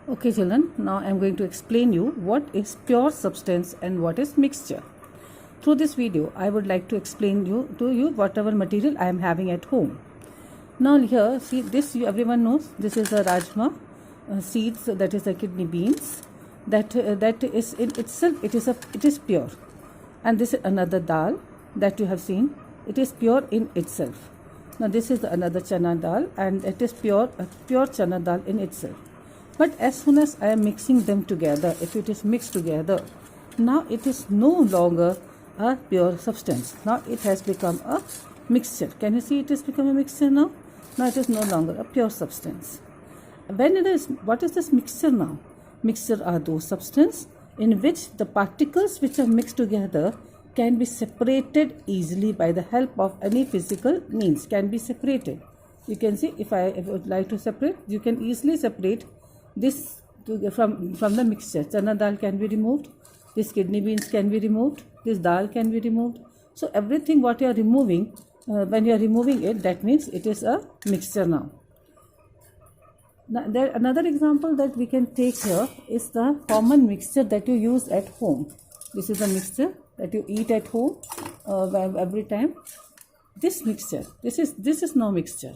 Okay children, now I am going to explain you what is pure substance and what is mixture. Through this video, I would like to explain to you whatever material I am having at home. Now here, see this everyone knows, this is a rajma seeds, that is the kidney beans, that is in itself it is pure. And this is another dal that you have seen, it is pure in itself. Now this is another chana dal and it is pure chana dal in itself. But as soon as I am mixing them together, if it is mixed together, now it is no longer a pure substance. Now it has become a mixture. Can you see it has become a mixture now? Now it is no longer a pure substance. What is this mixture now? Mixture are those substances in which the particles which are mixed together can be separated easily by the help of any physical means. Can be separated. You can see if I would like to separate, you can easily separate this from the mixture. Chana dal can be removed, this kidney beans can be removed, this dal can be removed. So everything what you are removing, when you are removing it, that means it is a mixture now. Now another example that we can take here is the common mixture that you use at home. This is a mixture that you eat at home every time. This mixture, this is no mixture,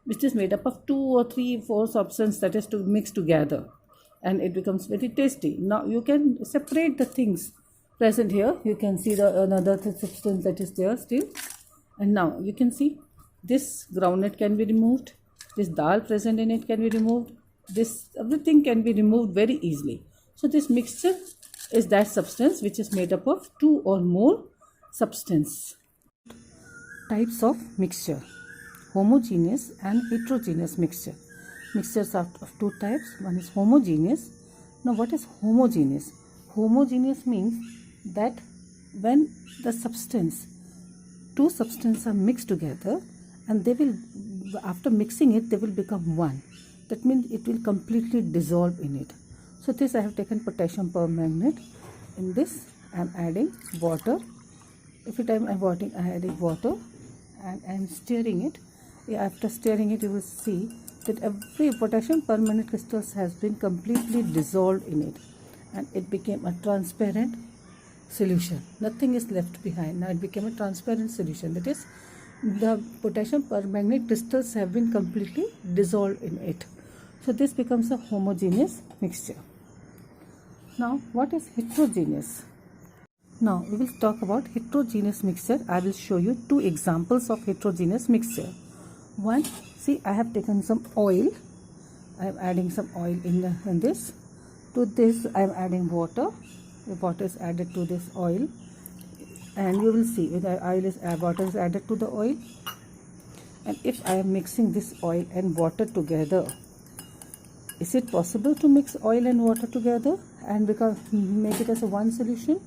which is made up of 2 or 3, 4 substances that is to mix together, and it becomes very tasty. Now you can separate the things present here. You can see another substance that is there still, and now you can see this groundnut can be removed, this dal present in it can be removed, this everything can be removed very easily. So this mixture is that substance which is made up of 2 or more substances. Types of mixture: homogeneous and heterogeneous mixture. Mixtures are of 2 types. One is homogeneous. Now what is homogeneous? Homogeneous means that when the two substances are mixed together, and they will, after mixing it, they will become one. That means it will completely dissolve in it. So this I have taken potassium permanganate. In this I am adding water. Every time I am adding water and I am stirring it. After stirring it, you will see that every potassium permanganate crystals has been completely dissolved in it, and it became a transparent solution. Nothing is left behind. Now it became a transparent solution. That is, the potassium permanganate crystals have been completely dissolved in it. So this becomes a homogeneous mixture. Now what is heterogeneous? Now we will talk about heterogeneous mixture. I will show you 2 examples of heterogeneous mixture. One, see, I have taken some oil. I am adding some oil in this. To this I am adding water. The water is added to this oil, and you will see when water is added to the oil, and if I am mixing this oil and water together, is it possible to mix oil and water together and make it as a one solution?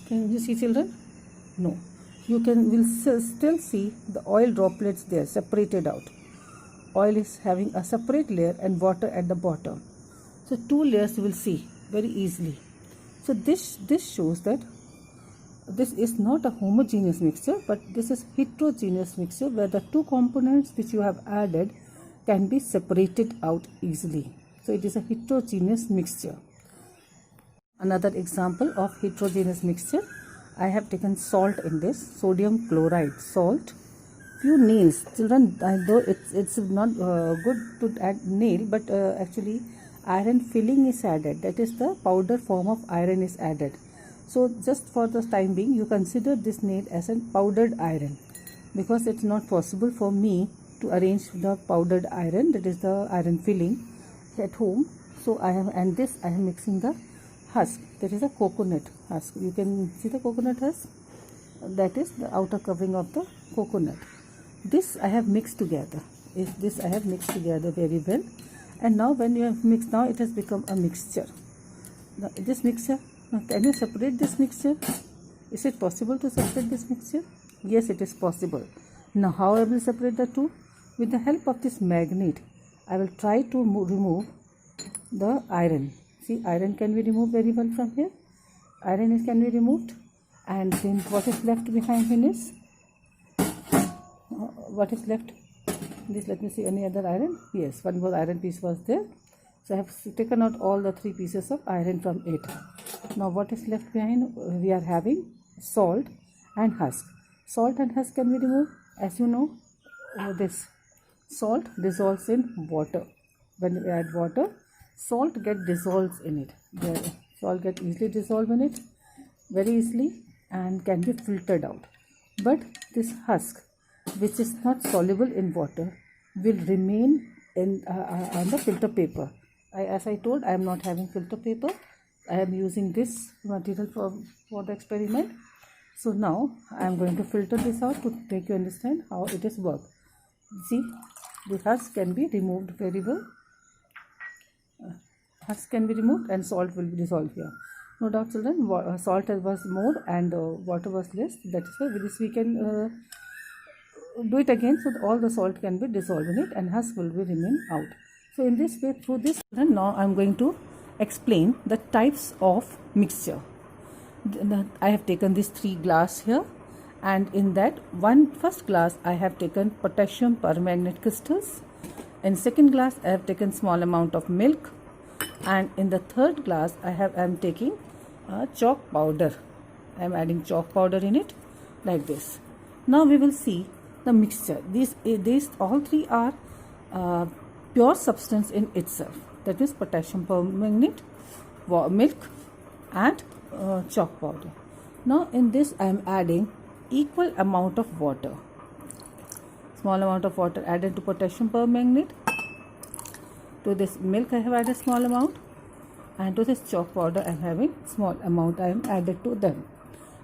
Can you see, children? No. You will still see the oil droplets there separated out. Oil is having a separate layer and water at the bottom. So 2 layers you will see very easily. So this shows that this is not a homogeneous mixture, but this is heterogeneous mixture, where the 2 components which you have added can be separated out easily. So it is a heterogeneous mixture. Another example of heterogeneous mixture, I have taken salt in this, sodium chloride salt, few nails. Children, though it's not good to add nail, but actually iron filling is added. That is, the powder form of iron is added. So just for the time being, you consider this nail as a powdered iron, because it's not possible for me to arrange the powdered iron, that is the iron filling, at home. So I am mixing the husk, that is a coconut husk. You can see the coconut husk, that is the outer covering of the coconut. This I have mixed together. I have mixed together very well, and now when you have mixed, now it has become a mixture. Now this mixture, now can you separate this mixture? Is it possible to separate this mixture? Yes, it is possible. Now how I will separate the 2? With the help of this magnet, I will try to remove the iron. See, iron can be removed very well from here. Iron can be removed, and then what is left behind in is what is left? This, let me see, any other iron? Yes, one more iron piece was there. So I have taken out all the 3 pieces of iron from it. Now what is left behind? We are having salt and husk. Salt and husk can be removed. As you know, this salt dissolves in water. When we add water, salt get dissolves in it. The salt get easily dissolved in it, very easily, and can be filtered out. But this husk, which is not soluble in water, will remain in on the filter paper. As I told, I am not having filter paper. I am using this material for the experiment. So now I am going to filter this out to make you understand how it is work. See, the husk can be removed very well. Husk can be removed and salt will be dissolved here. No doubt, children, salt was more and water was less. That is why with this we can do it again, so all the salt can be dissolved in it and husk will be remain out. So in this way, through this, now I am going to explain the types of mixture. I have taken these 3 glass here, and in that first glass I have taken potassium permanganate crystals. In second glass I have taken small amount of milk, and in the third glass I am taking chalk powder. I am adding chalk powder in it like this. Now we will see the mixture. These all 3 are pure substance in itself. That is potassium permanganate, milk, and chalk powder. Now in this I am adding equal amount of water. Small amount of water added to potassium permanganate. To this milk I have added small amount, and to this chalk powder I am having small amount I am added to them.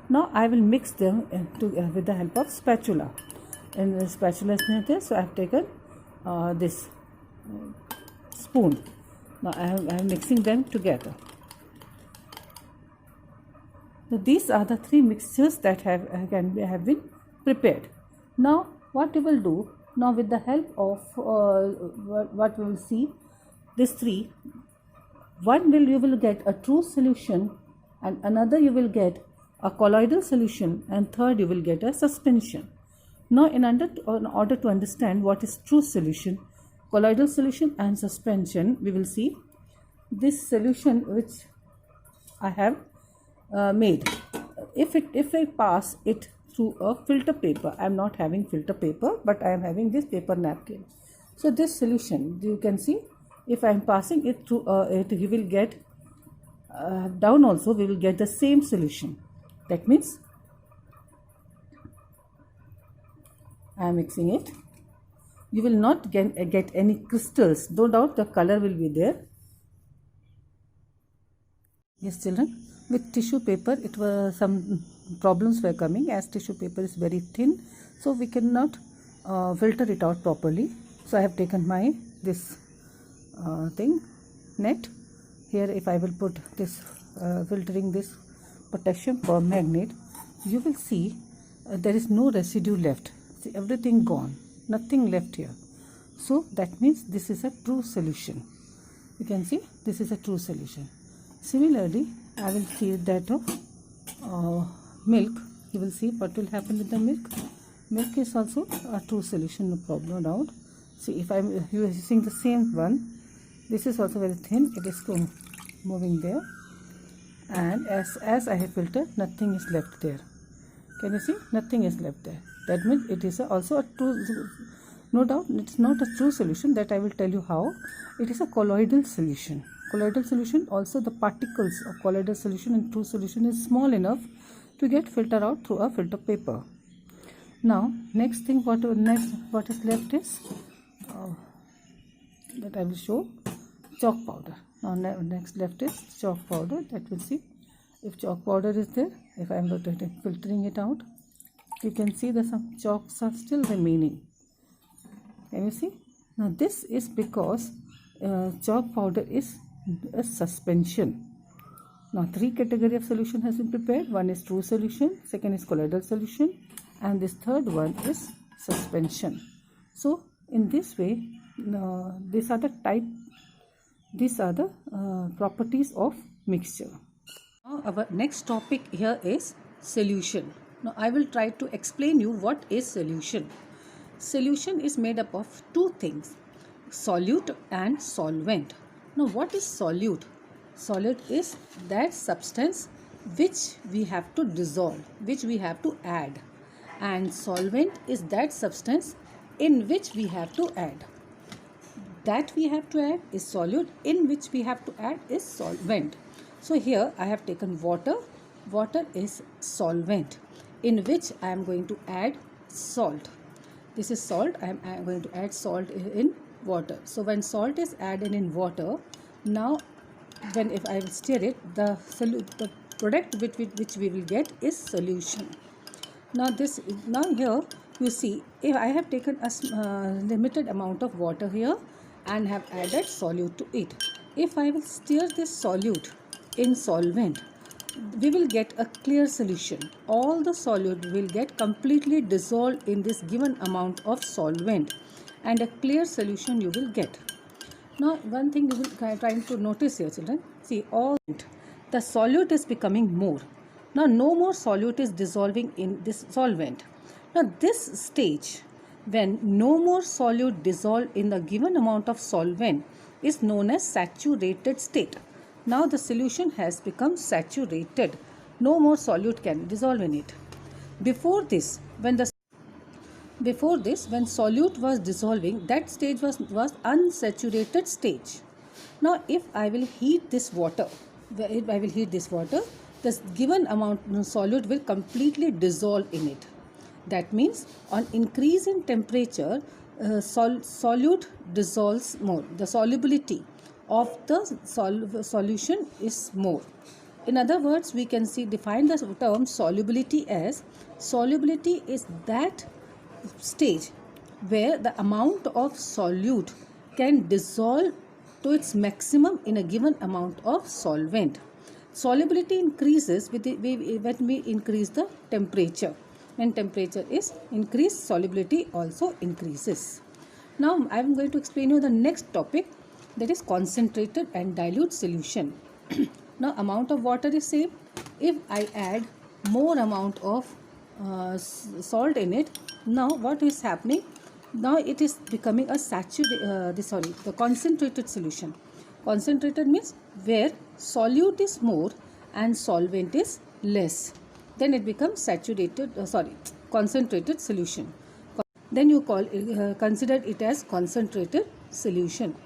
Now I will mix them with the help of spatula. And the spatula is not there, so I have taken this spoon. Now I am mixing them together. So these are the 3 mixtures that have been prepared. Now what we will do, now with the help of what we will see, these 3, you will get a true solution, and another you will get a colloidal solution, and third you will get a suspension. Now in order to understand what is true solution, colloidal solution and suspension, we will see this solution which I have made. If I pass it through a filter paper, I am not having filter paper, but I am having this paper napkin. So this solution, you can see, if I am passing it through it, you will get down also we will get the same solution. That means I am mixing it. You will not get any crystals. No doubt the color will be there. Yes, children, with tissue paper it was some problems were coming, as tissue paper is very thin, so we cannot filter it out properly. So I have taken this net here. If I will put this filtering this potassium permanganate, you will see there is no residue left. See, everything gone, nothing left here. So that means this is a true solution. You can see this is a true solution. Similarly, I will see that of milk. You will see what will happen with the milk. Milk is also a true solution, no problem, no doubt. See, if I am using the same one, this is also very thin, it is moving there, and as I have filtered, nothing is left there. Can you see? Nothing is left there. That means it is also a true, no doubt it's not a true solution. That I will tell you how. It is a colloidal solution. Colloidal solution, also the particles of colloidal solution and true solution is small enough to get filtered out through a filter paper. Now next thing, what is left is that I will show chalk powder. Now next left is chalk powder. That will see, if chalk powder is there, if I am filtering it out, you can see that some chalks are still remaining. Can you see? Now this is because chalk powder is a suspension. Now 3 category of solution has been prepared. One is true solution, second is colloidal solution, and this third one is suspension. So in this way, these are the properties of mixture. Now our next topic here is solution. Now I will try to explain you what is solution. Solution is made up of 2 things, solute and solvent. Now what is solute? Solute is that substance which we have to dissolve, which we have to add, and solvent is that substance in which we have to add. That we have to add is solute, in which we have to add is solvent. So here I have taken water. Water is solvent in which I am going to add salt. This is salt. I am going to add salt in water. So when salt is added in water, now if I will stir it, the product which we will get is solution. Now here you see, if I have taken a limited amount of water here and have added solute to it. If I will stir this solute in solvent, we will get a clear solution. All the solute will get completely dissolved in this given amount of solvent, and a clear solution you will get. Now one thing you will try to notice here, children. See, all the solute is becoming more. Now no more solute is dissolving in this solvent. Now this stage, when no more solute dissolve in the given amount of solvent, is known as saturated state. Now the solution has become saturated. No more solute can dissolve in it. Before this, when solute was dissolving, that stage was unsaturated stage. Now if I will heat this water, this given amount of solute will completely dissolve in it. That means on increase in temperature, solute dissolves more. The solubility of the solution is more. In other words, we can define the term solubility as, solubility is that stage where the amount of solute can dissolve to its maximum in a given amount of solvent. Solubility increases when we increase the temperature. When temperature is increased, solubility also increases. Now I am going to explain you the next topic, that is concentrated and dilute solution. Now amount of water is same. If I add more amount of salt in it, now what is happening? Now it is becoming a the concentrated solution. Concentrated means where solute is more and solvent is less. Then it becomes concentrated solution. Then you consider it as concentrated solution.